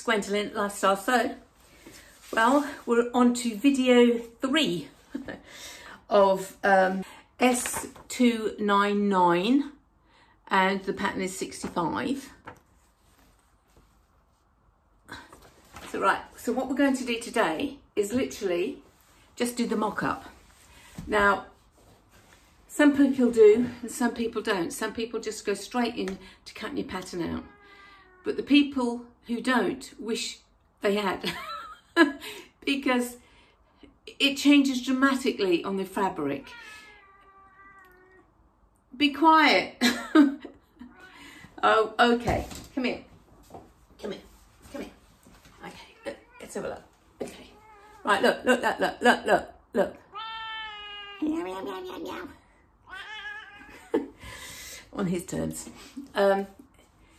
Gwendolyn, Lifestyle Sew. Well, we're on to video 3 of S299 and the pattern is 65. So right, so what we're going to do today is literally just do the mock-up. Now, some people do and some people don't. Some people just go straight in to cutting your pattern out. But the people who don't wish they had because it changes dramatically on the fabric. Be quiet. Oh, okay. Come here. Come here. Come here. Okay, let's have a look. Okay. Right, look. Meow, meow, meow, meow, meow. On his terms.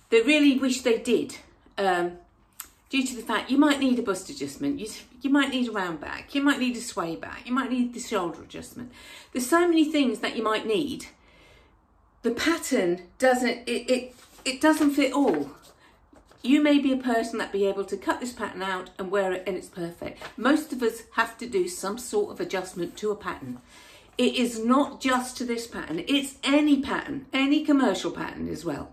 They really wish they did, due to the fact you might need a bust adjustment, you might need a round back, you might need a sway back, you might need the shoulder adjustment. There's so many things that you might need. The pattern doesn't, it doesn't fit all. You may be a person that be able to cut this pattern out and wear it and it's perfect. Most of us have to do some sort of adjustment to a pattern. It is not just to this pattern, it's any pattern, any commercial pattern as well.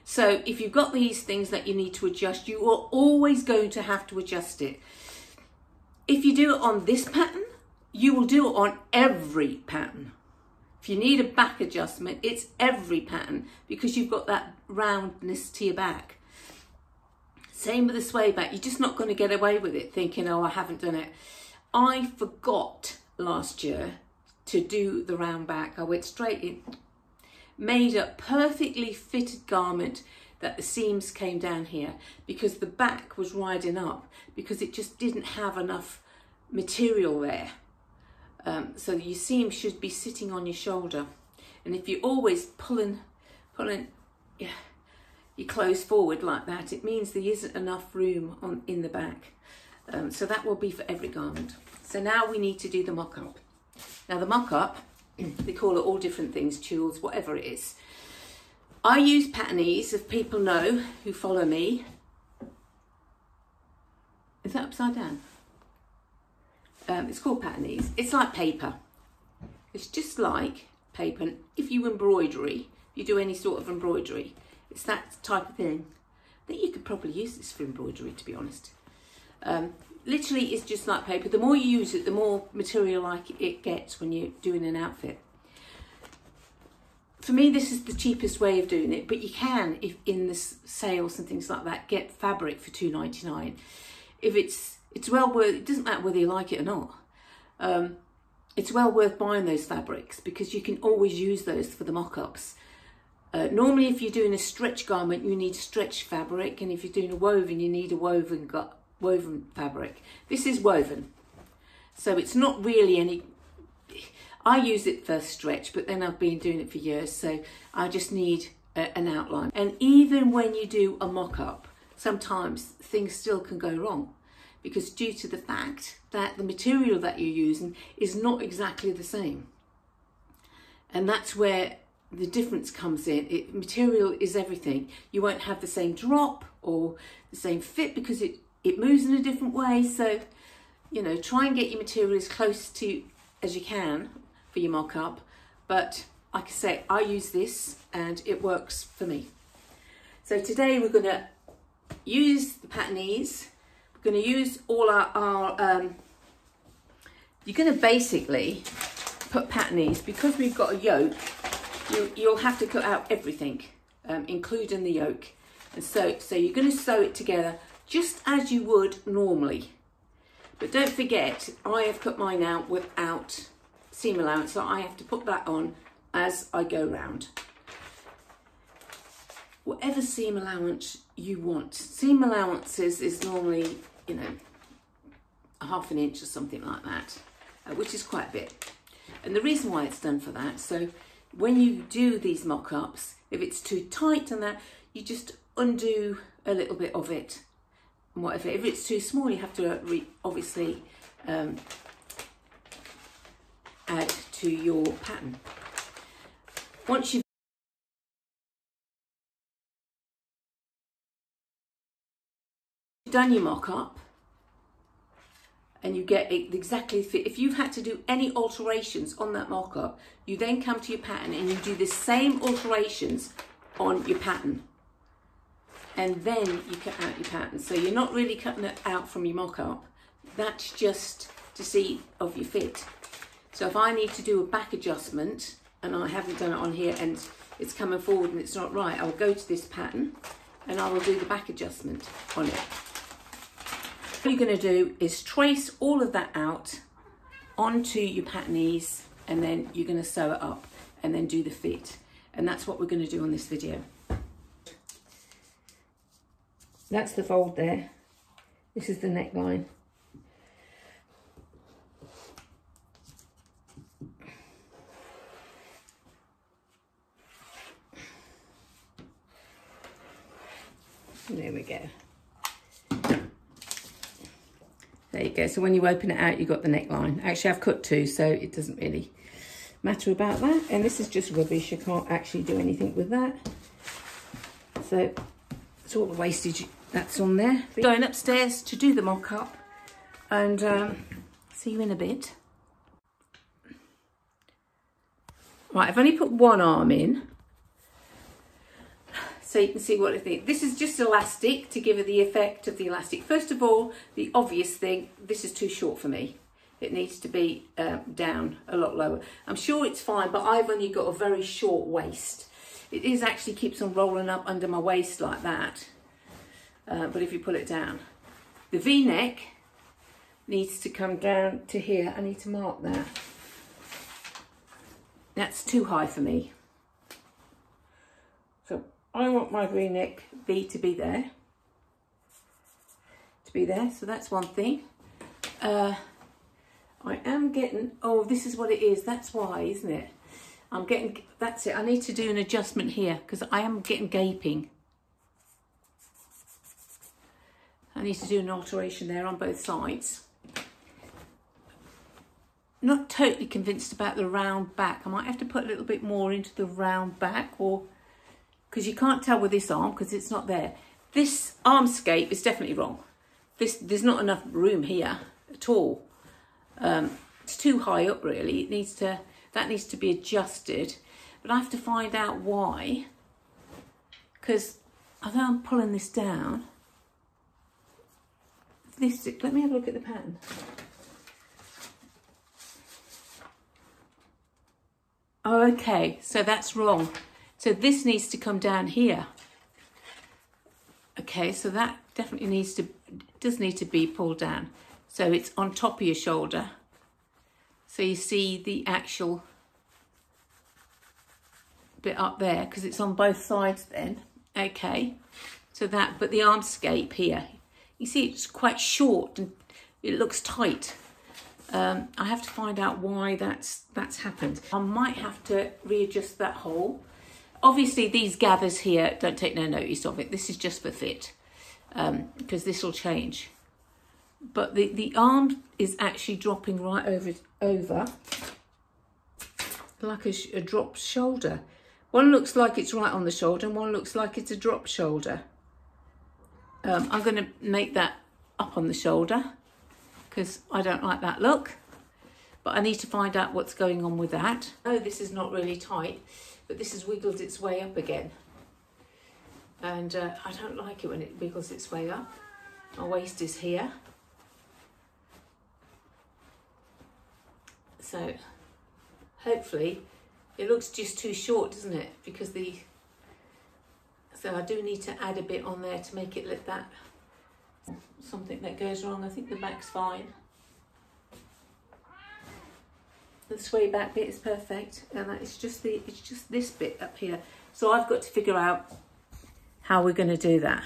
So if you've got these things that you need to adjust, you are always going to have to adjust it. If you do it on this pattern, you will do it on every pattern. If you need a back adjustment, it's every pattern because you've got that roundness to your back. Same with the sway back. You're just not going to get away with it thinking, oh, I haven't done it. I forgot last year to do the round back. I went straight in. Made a perfectly fitted garment that the seams came down here because the back was riding up because it just didn't have enough material there. So your seam should be sitting on your shoulder. And if you're always pulling your clothes forward like that, it means there isn't enough room in the back. So that will be for every garment. So now we need to do the mock-up. Now the mock-up, they call it all different things, tulles, whatever it is. I use pattern ease, if people know who follow me. Is that upside down? It's called pattern ease. It's like paper. It's just like paper. And if you embroidery, you do any sort of embroidery, it's that type of thing. I think you could probably use this for embroidery, to be honest. Literally, it's just like paper. The more you use it, the more material like it gets when you're doing an outfit. For me, this is the cheapest way of doing it, but you can, if in the sales and things like that, get fabric for £2.99. If it's well worth, it doesn't matter whether you like it or not. It's well worth buying those fabrics because you can always use those for the mock-ups. Normally, if you're doing a stretch garment, you need stretch fabric, and if you're doing a woven, you need a woven fabric. This is woven, so it's not really any. I use it for stretch, but then I've been doing it for years, so I just need an outline. And even when you do a mock-up, sometimes things still can go wrong because due to the fact that the material that you're using is not exactly the same. And that's where the difference comes in. Material is everything. You won't have the same drop or the same fit because it moves in a different way. So, you know, try and get your material as close to as you can for your mock-up. But like I say, I use this and it works for me. So today we're going to use the pattern ease. We're going to use all our you're going to basically put pattern ease because we've got a yoke. You'll have to cut out everything, including the yoke. And so you're going to sew it together just as you would normally. But don't forget, I have cut mine out without seam allowance, so I have to put that on as I go round. Whatever seam allowance you want. Seam allowances is normally, you know, a ½ inch or something like that, which is quite a bit. And the reason why it's done for that, so when you do these mock-ups, if it's too tight and that, you just undo a little bit of it. And whatever, if it's too small, you have to obviously add to your pattern. Once you've Done your mock-up and you get it exactly fit. If you've had to do any alterations on that mock-up, you then come to your pattern and you do the same alterations on your pattern. And then you cut out your pattern. So you're not really cutting it out from your mock-up. That's just to see of your fit. So if I need to do a back adjustment and I haven't done it on here and it's coming forward and it's not right, I'll go to this pattern and I will do the back adjustment on it. What you're going to do is trace all of that out onto your pattern ease, and then you're going to sew it up and then do the fit. And that's what we're going to do on this video. That's the fold there. This is the neckline. There we go. There you go. So when you open it out, you've got the neckline. Actually, I've cut two, so it doesn't really matter about that. And this is just rubbish. I can't actually do anything with that. So it's all the wastage that's on there. Going upstairs to do the mock-up, and see you in a bit. Right, I've only put one arm in, so you can see what I think. This is just elastic to give it the effect of the elastic. First of all, the obvious thing, this is too short for me. It needs to be down a lot lower. I'm sure it's fine, but I've only got a very short waist. It is actually keeps on rolling up under my waist like that. But if you pull it down, the V-neck needs to come down to here. I need to mark that. That's too high for me. So I want my V-neck to be there. So that's one thing. I am getting, oh, this is what it is. That's why, isn't it? I'm getting, that's it. I need to do an adjustment here because I am getting gaping. I need to do an alteration there on both sides. Not totally convinced about the round back. I might have to put a little bit more into the round back, or because you can't tell with this arm because it's not there. This arm scape is definitely wrong. There's not enough room here at all. It's too high up really. That needs to be adjusted, but I have to find out why, because although I'm pulling this down, let me have a look at the pattern. Oh, okay, so that's wrong. So this needs to come down here. Okay, so that definitely does need to be pulled down. So it's on top of your shoulder. So you see the actual bit up there, because it's on both sides then. Okay, so that, but the arm scape here, you see it's quite short and it looks tight. I have to find out why that's happened. I might have to readjust that hole. Obviously these gathers here, don't take no notice of it. This is just for fit, because this will change. But the arm is actually dropping right over like a dropped shoulder. One looks like it's right on the shoulder and one looks like it's a dropped shoulder. I'm going to make that up on the shoulder because I don't like that look, but I need to find out what's going on with that. Oh, this is not really tight, but this has wiggled its way up again, and I don't like it when it wiggles its way up. My waist is here, so hopefully it looks just too short, doesn't it? Because so I do need to add a bit on there to make it look that. Something that goes wrong. I think the back's fine. The sway back bit is perfect, and it's just this bit up here. So I've got to figure out how we're going to do that.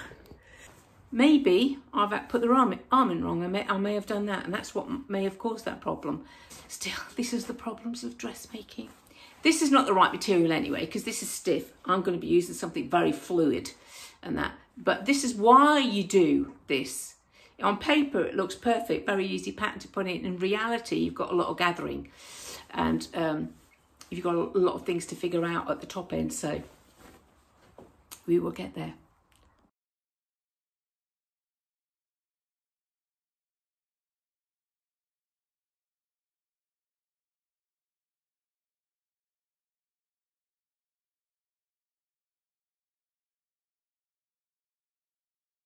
Maybe I've put the arm in wrong. I may have done that, and that's what may have caused that problem. Still, this is the problems of dressmaking. This is not the right material anyway, because this is stiff. I'm going to be using something very fluid and that. But this is why you do this. On paper, it looks perfect, very easy pattern to put in. In reality, you've got a lot of gathering, and you've got a lot of things to figure out at the top end. So we will get there.